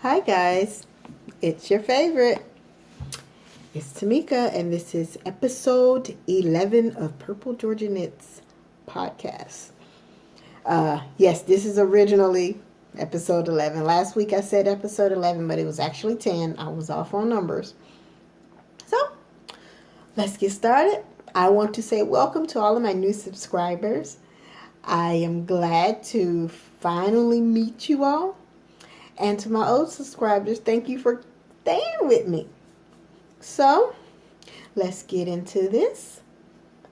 Hi guys, it's your favorite. It's Tamika, and this is episode 11 of Purple Georgia Knits podcast. Yes, this is originally episode 11. Last week I said episode 11, but it was actually 10. I was off on numbers. So, let's get started. I want to say welcome to all of my new subscribers. I am glad to finally meet you all. And to my old subscribers, thank you for staying with me. So, let's get into this.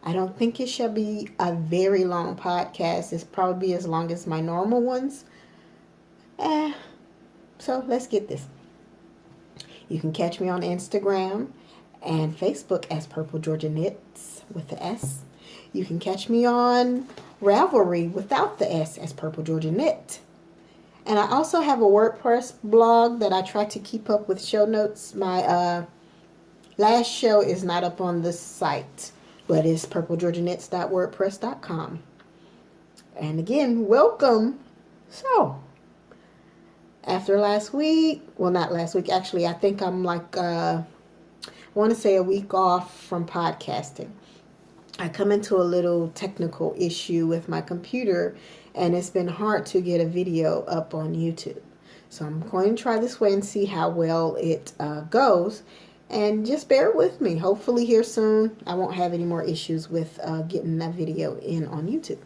I don't think it shall be a very long podcast. It's probably as long as my normal ones. So, let's get this. You can catch me on Instagram and Facebook as Purple Georgia Knits with the S. You can catch me on Ravelry without the S as Purple Georgia Knit. And I also have a WordPress blog that I try to keep up with show notes. My last show is not up on this site, but it's purplegeorgiaknits.wordpress.com. And again, welcome. So, after last week, well, not last week, actually, I think I'm like, I want to say a week off from podcasting. I come into a little technical issue with my computer, and it's been hard to get a video up on YouTube. So I'm going to try this way and see how well it goes. And just bear with me. Hopefully here soon I won't have any more issues with getting that video in on YouTube.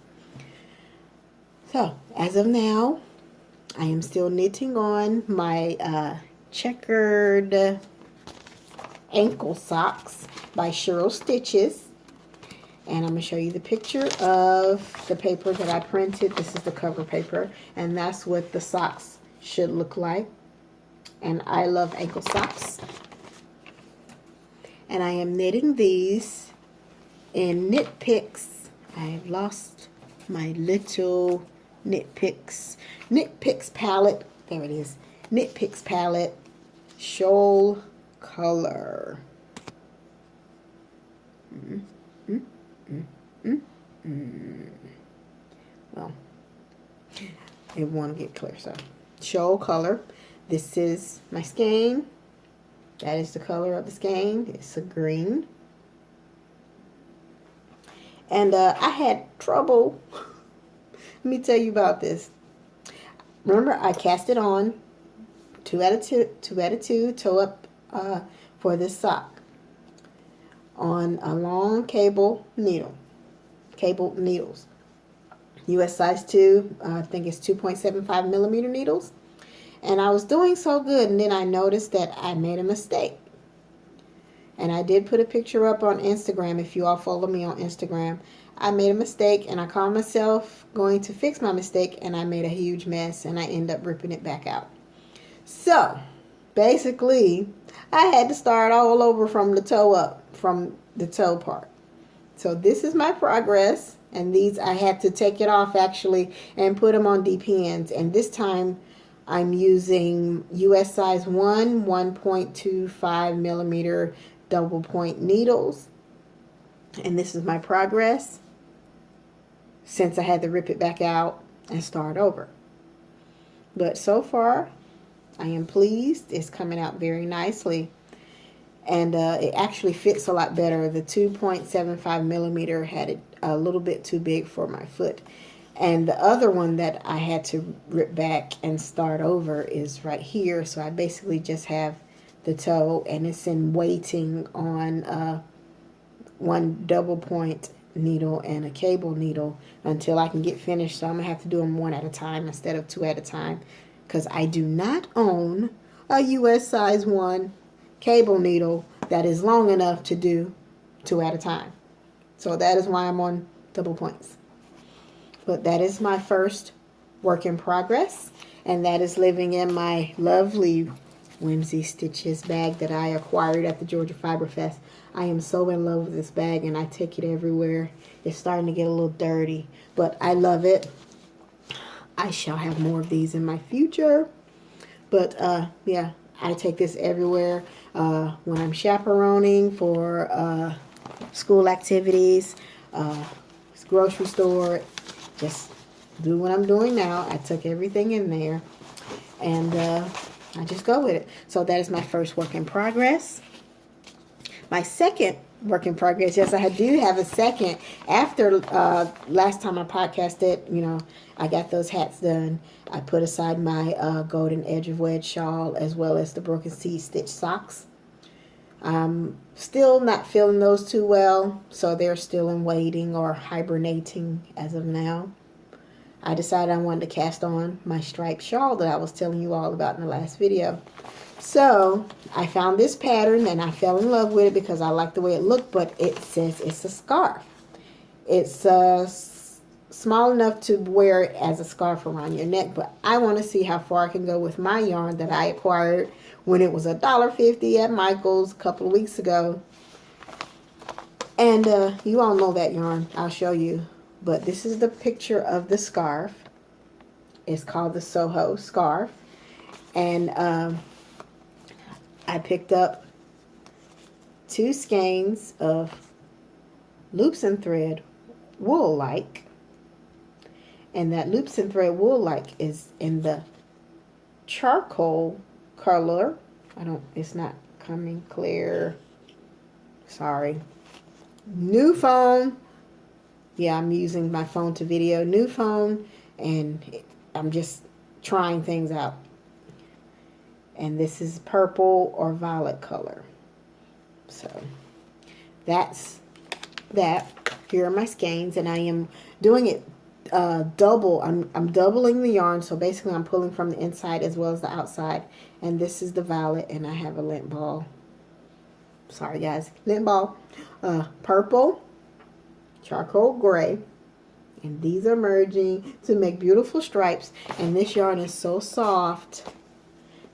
So as of now, I am still knitting on my checkered ankle socks by ShirelStitches. And I'm going to show you the picture of the paper that I printed. This is the cover paper. And that's what the socks should look like. And I love ankle socks. And I am knitting these in Knitpicks. I've lost my little Knitpicks palatte. There it is. Knitpicks palatte. Shoal color. Well, it won't get clear, so Shoal color. This is my skein. That is the color of the skein. It's a green. And I had trouble. Let me tell you about this. Remember, I cast it on 2 out of 2, toe up for this sock on a long cable needles. US size 2, I think it's 2.75 millimeter needles. And I was doing so good, and then I noticed that I made a mistake. And I did put a picture up on Instagram. If you all follow me on Instagram, I made a mistake, and I caught myself going to fix my mistake, and I made a huge mess, and I ended up ripping it back out. So, basically, I had to start all over from the toe up, from the toe part. So this is my progress, and these I had to take it off actually and put them on dpns, and this time I'm using US size 1.25 millimeter double point needles, and this is my progress since I had to rip it back out and start over. But so far I am pleased. It's coming out very nicely. And it actually fits a lot better. The 2.75 millimeter had it a little bit too big for my foot. And the other one that I had to rip back and start over is right here. So I basically just have the toe, and it's in waiting on one double point needle and a cable needle until I can get finished. So I'm going to have to do them one at a time instead of 2 at a time, because I do not own a US size 1 cable needle that is long enough to do 2 at a time. So that is why I'm on double points. But that is my first work in progress, and that is living in my lovely Whimsy Stitches bag that I acquired at the Georgia Fiber Fest. I am so in love with this bag, and I take it everywhere. It's starting to get a little dirty, but I love it. I shall have more of these in my future. But yeah, I take this everywhere. When I'm chaperoning for school activities, grocery store, just do what I'm doing now. I took everything in there, and I just go with it. So that is my first work in progress. My second work in progress, yes, I do have a second. After last time I podcasted, you know, I got those hats done. I put aside my golden edge of wedge shawl as well as the broken seed stitch socks. I'm still not feeling those too well, so they're still in waiting or hibernating as of now. I decided I wanted to cast on my striped shawl that I was telling you all about in the last video. So I found this pattern and I fell in love with it because I like the way it looked, but it says it's a scarf. It's small enough to wear it as a scarf around your neck, but I want to see how far I can go with my yarn that I acquired when it was $1.50 at Michael's a couple of weeks ago. And you all know that yarn. I'll show you. But this is the picture of the scarf. It's called the Soho Scarf. And I picked up 2 skeins of loops and thread Woolike. And that loops and thread Woolike is in the charcoal color. It's not coming clear. Sorry. New phone. Yeah, I'm using my phone to video. New phone, and I'm just trying things out. And this is purple or violet color. So that's that. Here are my skeins, and I am doing it double. I'm doubling the yarn, so basically I'm pulling from the inside as well as the outside. And this is the violet, and I have a lint ball. Sorry guys, lint ball. Purple, charcoal gray, and these are merging to make beautiful stripes. And this yarn is so soft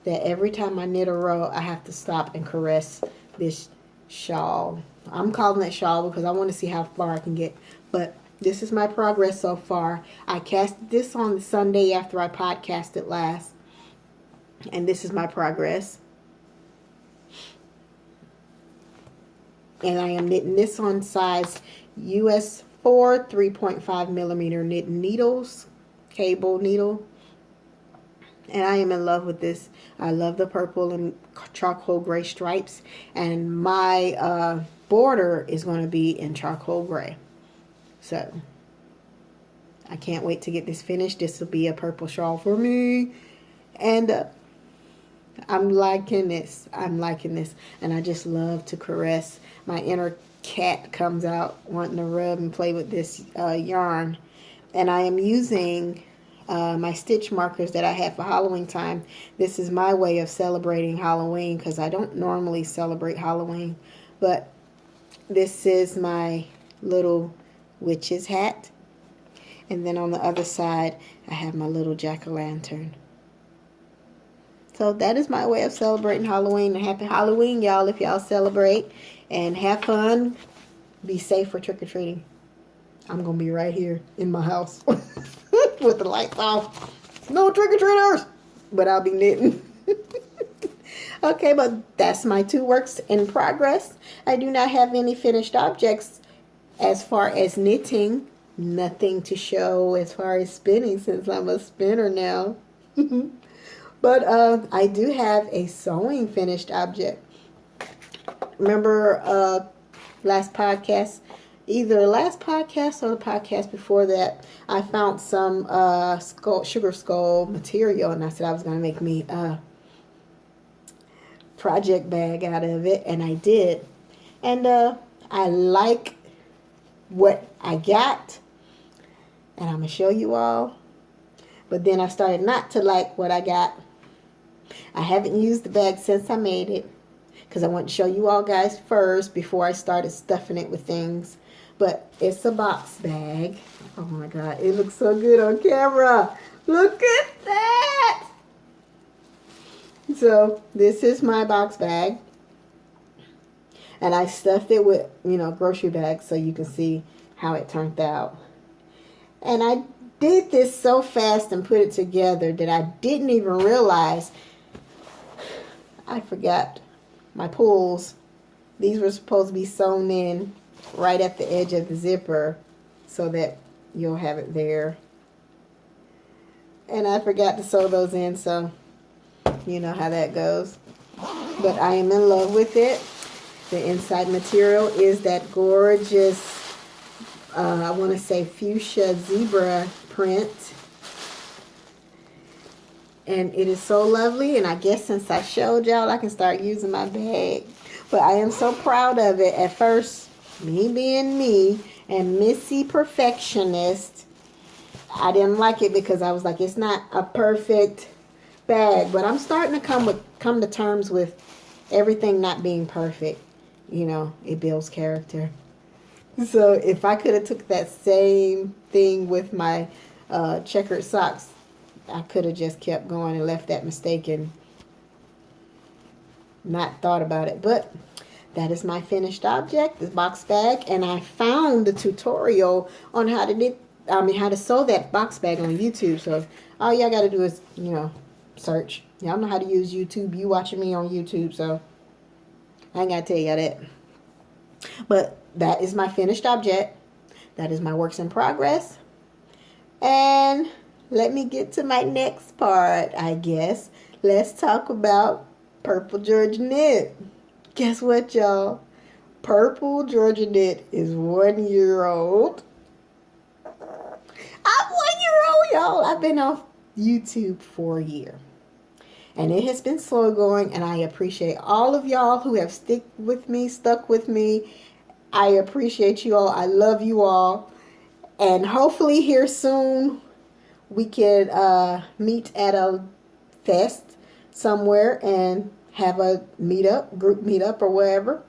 that every time I knit a row, I have to stop and caress this shawl. I'm calling it shawl because I want to see how far I can get. But this is my progress so far. I casted this on Sunday after I podcasted last. And this is my progress. And I am knitting this on size US 4 3.5 millimeter knitting needles, cable needle. And I am in love with this. I love the purple and charcoal gray stripes. And my border is going to be in charcoal gray. So I can't wait to get this finished. This will be a purple shawl for me. And I'm liking this. I'm liking this. And I just love to caress. My inner cat comes out wanting to rub and play with this yarn. And I am using my stitch markers that I have for Halloween time. This is my way of celebrating Halloween because I don't normally celebrate Halloween. But this is my little witch's hat. And then on the other side, I have my little jack-o'-lantern. So that is my way of celebrating Halloween. And happy Halloween, y'all, if y'all celebrate. And have fun. Be safe for trick-or-treating. I'm going to be right here in my house with the lights off. No trick-or-treaters! But I'll be knitting. Okay, but that's my 2 works in progress. I do not have any finished objects as far as knitting. Nothing to show as far as spinning since I'm a spinner now. But I do have a sewing finished object. Remember last podcast, either last podcast or the podcast before that, I found some sugar skull material, and I said I was going to make me a project bag out of it, and I did. And I like what I got, and I'm going to show you all. But then I started not to like what I got. I haven't used the bag since I made it because I want to show you all guys first before I started stuffing it with things. But it's a box bag. Oh my God, it looks so good on camera. Look at that. So this is my box bag. And I stuffed it with, grocery bags so you can see how it turned out. And I did this so fast and put it together that I didn't even realize I forgot my pulls. These were supposed to be sewn in right at the edge of the zipper so that you'll have it there. And I forgot to sew those in, so You know how that goes. But I am in love with it. The inside material is that gorgeous, I want to say fuchsia zebra print. And it is so lovely. And I guess since I showed y'all, I can start using my bag. But I am so proud of it. At first, me being me and Missy perfectionist, I didn't like it because I was like, it's not a perfect bag. But I'm starting to come to terms with everything not being perfect. You know, it builds character. So if I could have took that same thing with my checkered socks, I could have just kept going and left that mistake and not thought about it. But that is my finished object, this box bag. And I found the tutorial on how to sew that box bag on YouTube. So all y'all got to do is, you know, search. Y'all know how to use YouTube. You watching me on YouTube, so I ain't got to tell y'all that. But that is my finished object. That is my works in progress. And let me get to my next part, I guess. Let's talk about Purple Georgia Knit. Guess what, y'all? Purple Georgia Knit is 1 year old. I'm 1 year old, y'all. I've been on YouTube for a year. And it has been slow going, and I appreciate all of y'all who have stuck with me. I appreciate you all. I love you all. And hopefully here soon we can meet at a fest somewhere and have a group meetup or wherever.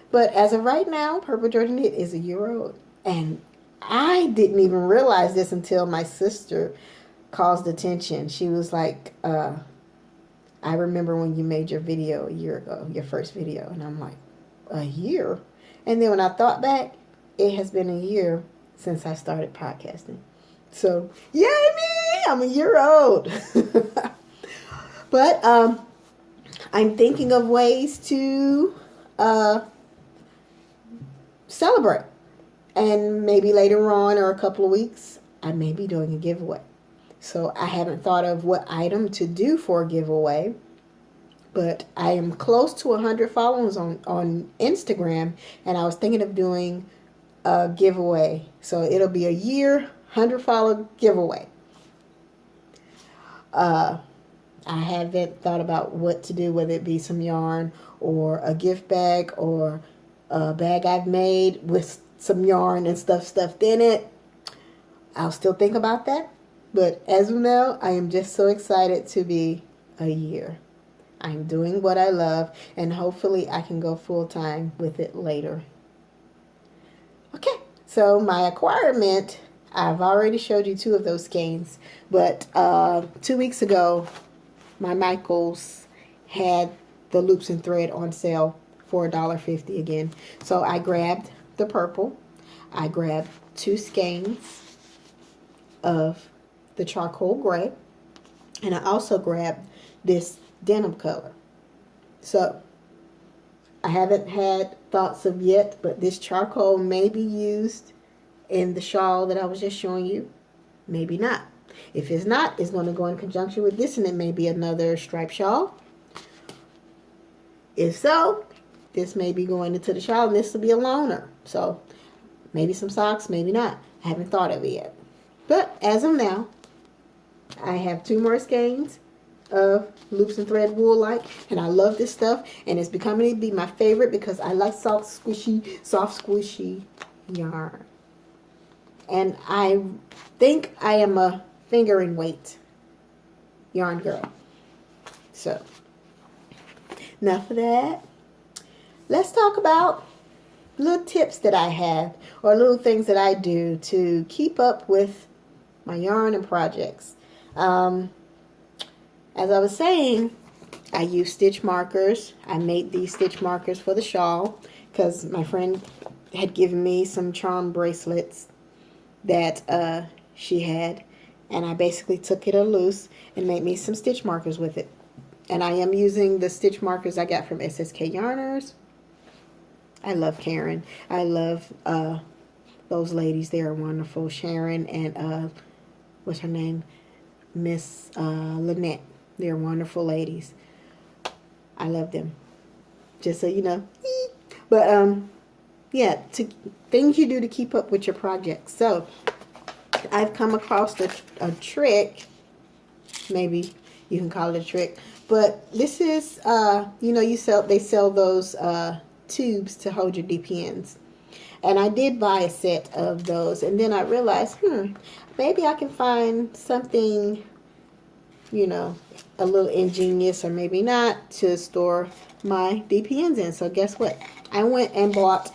But as of right now, Purple Georgia Knit is 1 year old. And I didn't even realize this until my sister caused attention. She was like, I remember when you made your video 1 year ago, your first video. And I'm like, a year? And then when I thought back, it has been 1 year since I started podcasting. So, yay me! I'm 1 year old. But I'm thinking of ways to celebrate. And maybe later on or a couple of weeks, I may be doing a giveaway. So I haven't thought of what item to do for a giveaway. But I am close to 100 followers on Instagram. And I was thinking of doing a giveaway. So it'll be 1 year, 100 follower giveaway. I haven't thought about what to do, whether it be some yarn or a gift bag or a bag I've made with some yarn and stuff stuffed in it. I'll still think about that. But as of now, I am just so excited to be 1 year. I'm doing what I love, and hopefully I can go full time with it later. Okay, so my acquirement, I've already showed you 2 of those skeins, but 2 weeks ago, my Michaels had the loops and thread on sale for $1.50 again. So I grabbed the purple. I grabbed 2 skeins of the charcoal gray. And I also grabbed this denim color. So I haven't had thoughts of yet, but this charcoal may be used in the shawl that I was just showing you. Maybe not. If it's not, it's going to go in conjunction with this, and it may be another striped shawl. If so, this may be going into the shawl, and this will be a loner. So maybe some socks, maybe not. I haven't thought of it yet. But as of now, I have 2 more skeins of loops and thread Woolike, and I love this stuff, and it's becoming to be my favorite because I like soft squishy yarn. And I think I am a fingering weight yarn girl. So enough of that. Let's talk about little tips that I have, or little things that I do to keep up with my yarn and projects. As I was saying, I use stitch markers. I made these stitch markers for the shawl because my friend had given me some charm bracelets that she had, and I basically took it loose and made me some stitch markers with it. And I am using the stitch markers I got from SSkyarners. I love Karen. I love those ladies. They are wonderful. Sharon and what's her name? Miss Lynette. They're wonderful ladies. I love them. Just so you know. But yeah, things you do to keep up with your projects. So I've come across a trick. Maybe you can call it a trick. But this is, you know, they sell those tubes to hold your DPNs. And I did buy a set of those. And then I realized, maybe I can find something, you know, a little ingenious or maybe not to store my DPNs in. So guess what? I went and bought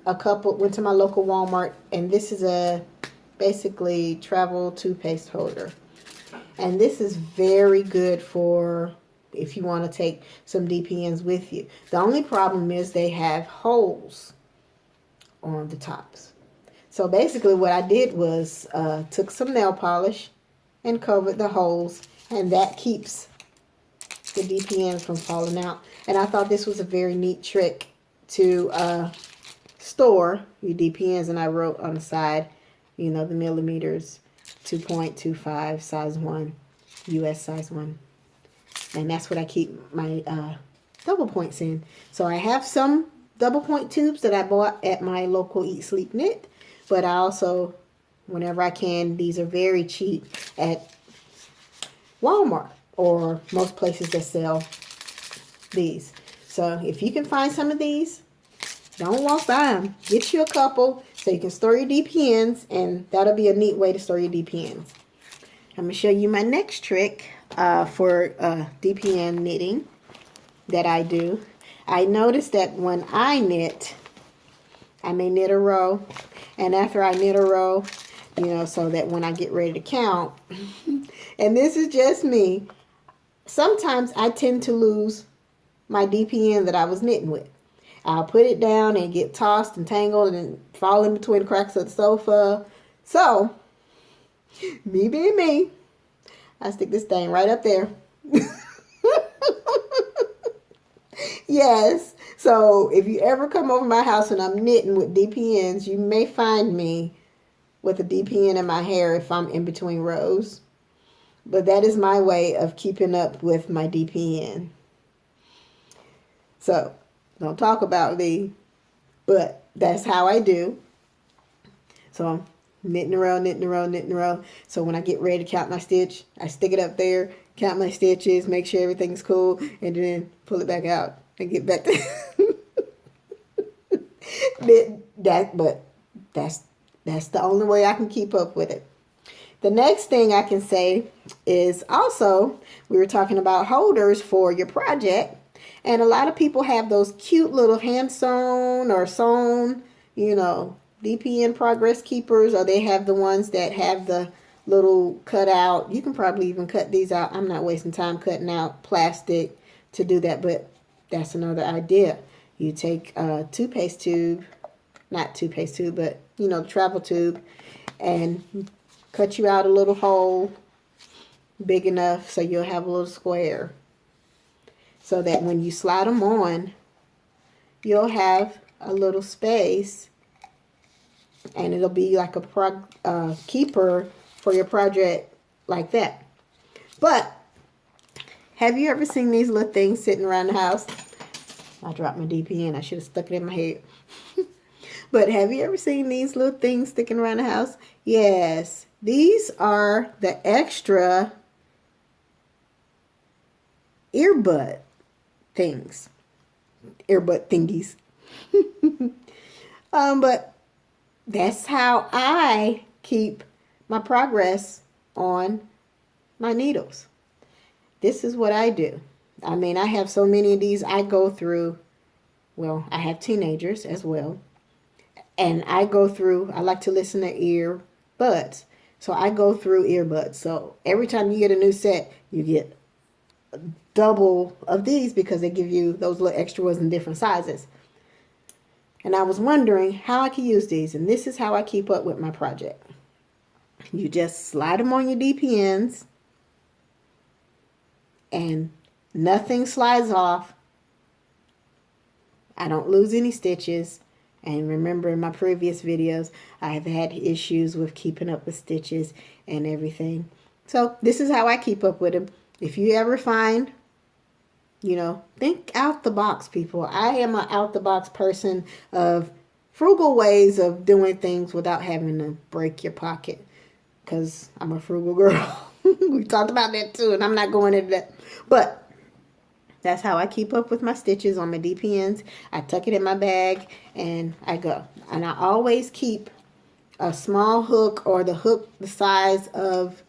went to my local Walmart. And this is a basically travel toothpaste holder. And this is very good for if you want to take some DPNs with you. The only problem is they have holes on the tops. So basically what I did was took some nail polish and covered the holes. And that keeps the DPNs from falling out. And I thought this was a very neat trick to store your DPNs. And I wrote on the side, you know, the millimeters. 2.25 size 1, US size 1. And that's what I keep my double points in. So I have some double point tubes that I bought at my local Eat Sleep Knit. But I also, whenever I can, these are very cheap at Walmart or most places that sell these. So if you can find some of these, don't walk by them. Get you a couple so you can store your DPNs, and that'll be a neat way to store your DPNs. I'm going to show you my next trick for DPN knitting that I do. I noticed that when I knit, I may knit a row, and after I knit a row, you know, so that when I get ready to count, and this is just me, sometimes I tend to lose my DPN that I was knitting with. I'll put it down and get tossed and tangled and fall in between the cracks of the sofa. So, me being me, I stick this thing right up there. Yes. So, if you ever come over my house and I'm knitting with DPNs, you may find me with a DPN in my hair if I'm in between rows. But that is my way of keeping up with my DPN. So, don't talk about me, but that's how I do. So I'm knitting a row, knitting a row, knitting a row. So when I get ready to count my stitch, I stick it up there, count my stitches, make sure everything's cool, and then pull it back out and get back to but that's the only way I can keep up with it. The next thing I can say is also, we were talking about holders for your project. And a lot of people have those cute little hand sewn or sewn, you know, DPN progress keepers, or they have the ones that have the little cut out. You can probably even cut these out. I'm not wasting time cutting out plastic to do that, but that's another idea. You take a toothpaste tube, not toothpaste tube, but, you know, travel tube, and cut you out a little hole big enough so you'll have a little square. So that when you slide them on, you'll have a little space, and it'll be like a keeper for your project like that. But have you ever seen these little things sitting around the house? I dropped my DPN. I should have stuck it in my head. But have you ever seen these little things sticking around the house? Yes. These are the extra earbud things. Earbud thingies. But that's how I keep my progress on my needles. This is what I do. I mean, I have so many of these. I go through, well, I have teenagers as well. And I go through, I like to listen to earbuds. So I go through earbuds. So every time you get a new set, you get double of these because they give you those little extra ones in different sizes. And I was wondering how I could use these. And this is how I keep up with my project. You just slide them on your DPNs. And nothing slides off. I don't lose any stitches. And remember, in my previous videos, I have had issues with keeping up with stitches and everything. So this is how I keep up with them. if you ever find, think out the box, people. I am an out the box person of frugal ways of doing things without having to break your pocket, because I'm a frugal girl. We talked about that too, and I'm not going into that. But that's how I keep up with my stitches on my dpns. I tuck it in my bag and I go. And I always keep a small hook, or the hook the size of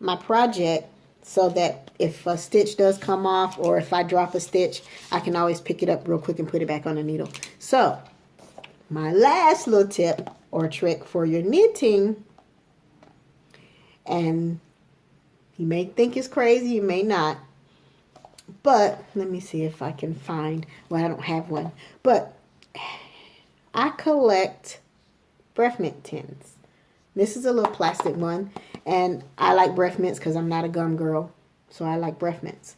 my project, so that if a stitch does come off, or if I drop a stitch, I can always pick it up real quick and put it back on the needle. So my last little tip or trick for your knitting, and you may think it's crazy, you may not, but let me see if I can find, well, I don't have one, but I collect breath mint tins. This is a little plastic one, and I like breath mints because I'm not a gum girl, so I like breath mints.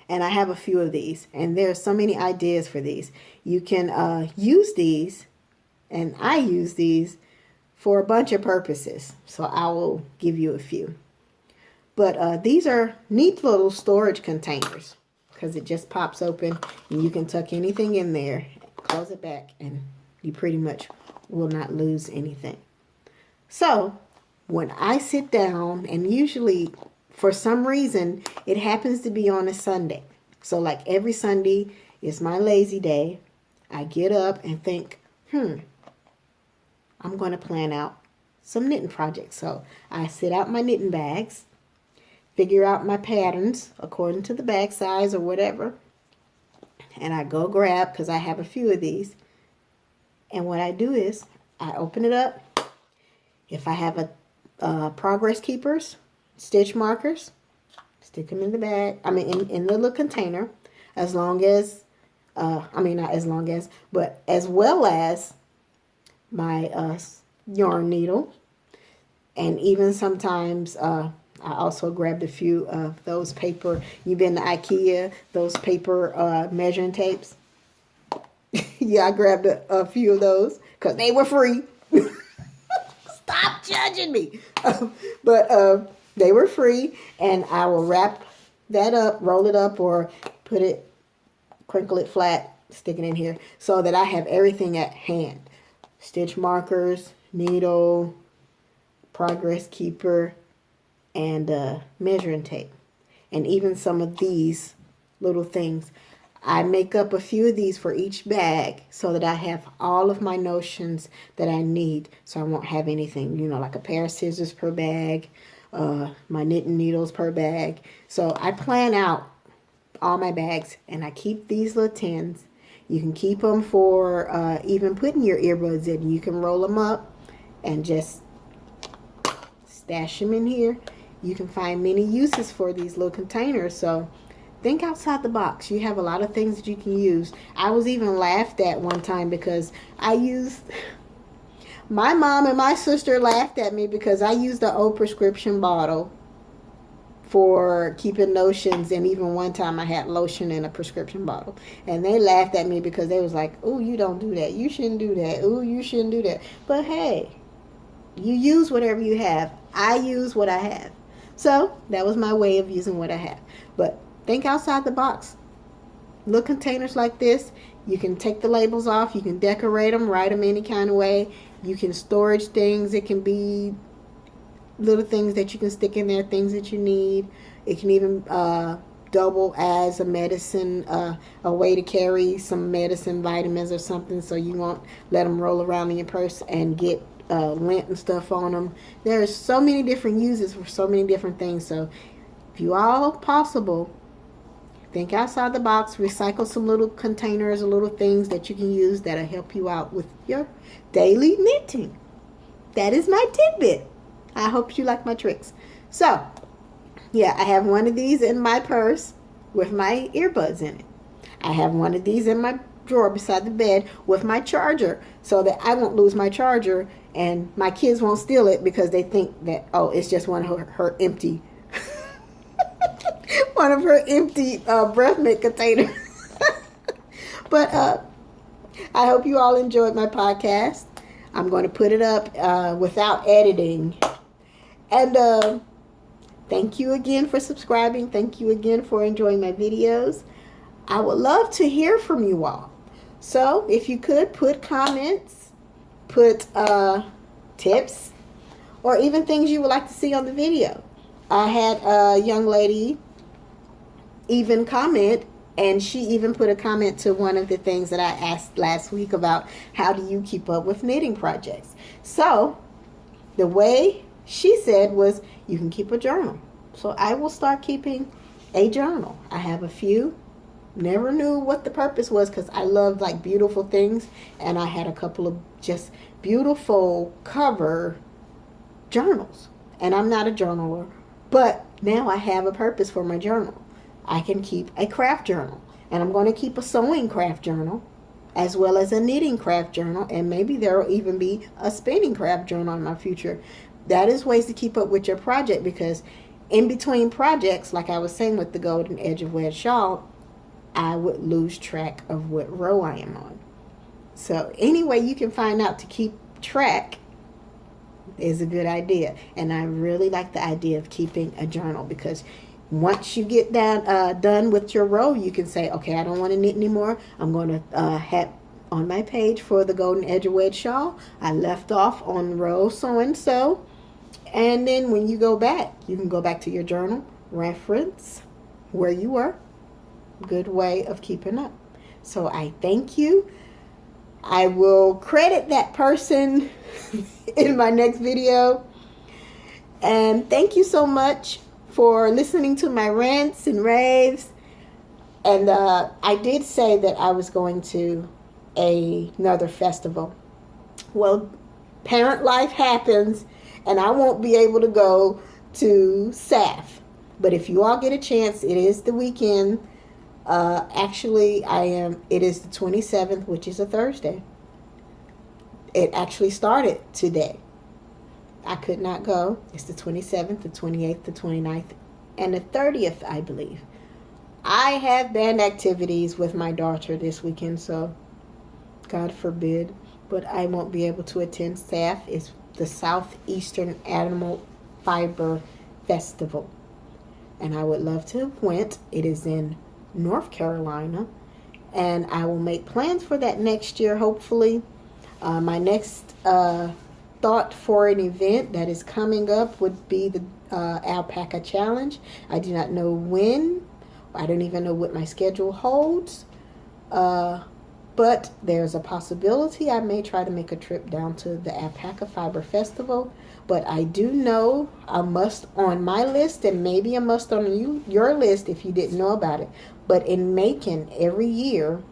And I have a few of these, and there's so many ideas for these. You can use these, and I use these for a bunch of purposes, so I will give you a few. But these are neat little storage containers, because it just pops open, and you can tuck anything in there, close it back, and you pretty much will not lose anything. So when I sit down, and usually for some reason it happens to be on a Sunday, so like every Sunday is my lazy day, I get up and think, I'm going to plan out some knitting projects. So I sit out my knitting bags, figure out my patterns according to the bag size or whatever, and I go grab, because I have a few of these, and what I do is I open it up. If I have a progress keepers, stitch markers, stick them in the bag, in the little container, as well as my yarn needle, and even sometimes I also grabbed a few of those paper, you've been to IKEA, those paper measuring tapes. Yeah, I grabbed a few of those because they were free. Stop judging me. But they were free, and I will wrap that up, roll it up, or crinkle it flat, stick it in here, so that I have everything at hand. Stitch markers, needle, progress keeper, and measuring tape. And even some of these little things. I make up a few of these for each bag so that I have all of my notions that I need, so I won't have anything, like a pair of scissors per bag, my knitting needles per bag. So I plan out all my bags, and I keep these little tins. You can keep them for even putting your earbuds in. You can roll them up and just stash them in here. You can find many uses for these little containers, so think outside the box. You have a lot of things that you can use. I was even laughed at one time because my mom and my sister laughed at me because I used the old prescription bottle for keeping notions, and even one time I had lotion in a prescription bottle, and they laughed at me because they was like, "Oh, you don't do that. You shouldn't do that. Oh, you shouldn't do that." But hey, you use whatever you have. I use what I have. So that was my way of using what I have. But think outside the box. Little containers like this, you can take the labels off, you can decorate them, write them any kind of way. You can storage things. It can be little things that you can stick in there, things that you need. It can even double as a medicine, a way to carry some medicine, vitamins or something, so you won't let them roll around in your purse and get lint and stuff on them. There's so many different uses for so many different things. So if you all possible, think outside the box, recycle some little containers or little things that you can use that'll help you out with your daily knitting. That is my tidbit. I hope you like my tricks. So, yeah, I have one of these in my purse with my earbuds in it. I have one of these in my drawer beside the bed with my charger, so that I won't lose my charger and my kids won't steal it because they think that, oh, it's just one of her empty one of her empty breath mint containers. But I hope you all enjoyed my podcast. I'm going to put it up without editing. And Thank you again for subscribing. Thank you again for enjoying my videos. I would love to hear from you all. So if you could put comments, put tips, or even things you would like to see on the video. I had a young lady even comment, and she even put a comment to one of the things that I asked last week about how do you keep up with knitting projects. So the way she said was you can keep a journal. So I will start keeping a journal. I have a few. Never knew what the purpose was because I love like beautiful things, and I had a couple of just beautiful cover journals. And I'm not a journaler, but now I have a purpose for my journal. I can keep a craft journal, and I'm going to keep a sewing craft journal as well as a knitting craft journal, and maybe there will even be a spinning craft journal in my future. That is ways to keep up with your project, because in between projects, like I was saying with the golden edge of wedge shawl, I would lose track of what row I am on. So anyway, you can find out to keep track is a good idea. And I really like the idea of keeping a journal, because once you get done with your row, you can say, okay, I don't want to knit anymore. I'm going to have on my page for the golden edge of wedge shawl, I left off on row so-and-so. And then when you go back, you can go back to your journal, reference where you were. Good way of keeping up. So I thank you. I will credit that person in my next video. And thank you so much for listening to my rants and raves. And I did say that I was going to another festival. Well, parent life happens, and I won't be able to go to SAF. But if you all get a chance, it is the weekend. Actually, it is the 27th, which is a Thursday. It actually started today. I could not go. It's the 27th, the 28th, the 29th, and the 30th, I believe. I have band activities with my daughter this weekend, so God forbid, but I won't be able to attend SAF. It's the Southeastern Animal Fiber Festival, and I would love to have went. It is in North Carolina, and I will make plans for that next year, hopefully. My next thought for an event that is coming up would be the Alpaca Challenge. I do not know when. I don't even know what my schedule holds. But there's a possibility I may try to make a trip down to the Alpaca Fiber Festival. But I do know a must on my list, and maybe a must on your list if you didn't know about it. But in Macon every year,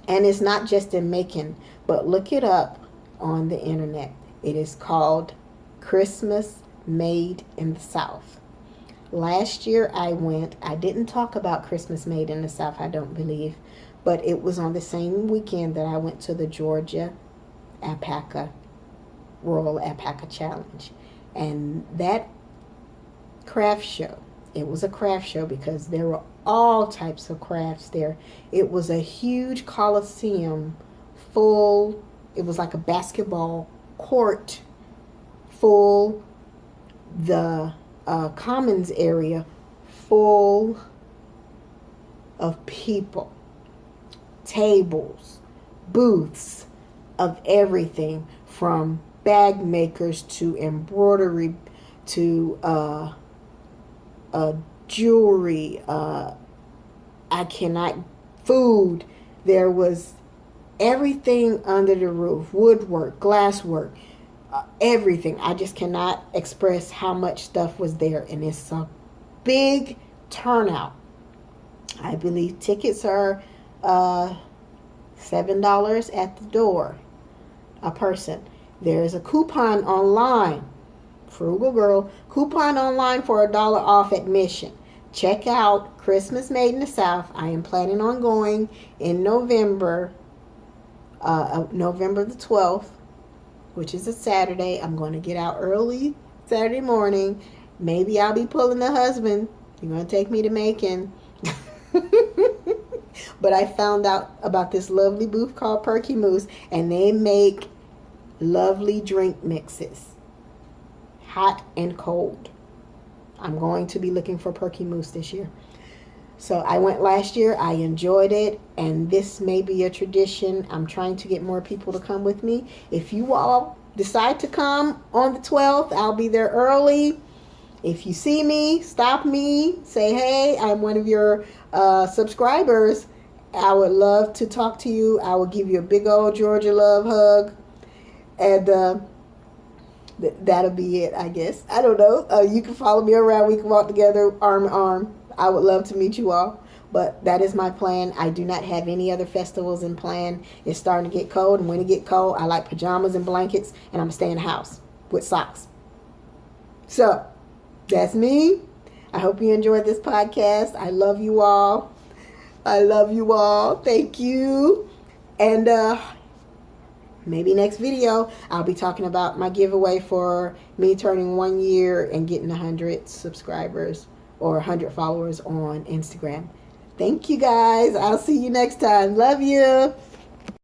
and it's not just in Macon, but look it up on the internet. It is called Christmas Made in the South. Last year I went. I didn't talk about Christmas Made in the South, I don't believe. But it was on the same weekend that I went to the Georgia Royal Alpaca Challenge. And that craft show, it was a craft show because there were all types of crafts there. It was a huge coliseum full. It was like a basketball court full. The commons area full of people, tables, booths of everything from bag makers to embroidery to jewelry, food. There was everything under the roof, woodwork, glasswork, everything. I just cannot express how much stuff was there, and it's a big turnout. I believe tickets are $7 at the door a person. There's a coupon online, frugal girl, coupon online for $1 off admission. Check out Christmas Made in the South. I am planning on going in November, November the 12th, which is a Saturday. I'm going to get out early Saturday morning. Maybe I'll be pulling the husband. You're going to take me to Macon. But I found out about this lovely booth called Perky Moose, and they make lovely drink mixes, hot and cold. I'm going to be looking for Perky Moose this year. So I went last year. I enjoyed it, and this may be a tradition. I'm trying to get more people to come with me. If you all decide to come on the 12th, I'll be there early. If you see me, stop me, say, hey, I'm one of your subscribers. I would love to talk to you. I will give you a big old Georgia love hug. And that'll be it, I guess. I don't know. You can follow me around. We can walk together arm in arm. I would love to meet you all. But that is my plan. I do not have any other festivals in plan. It's starting to get cold. And when it gets cold, I like pajamas and blankets. And I'm staying in the house with socks. So, that's me. I hope you enjoyed this podcast. I love you all. I love you all. Thank you. And maybe next video, I'll be talking about my giveaway for me turning 1 year and getting 100 subscribers or 100 followers on Instagram. Thank you guys. I'll see you next time. Love you.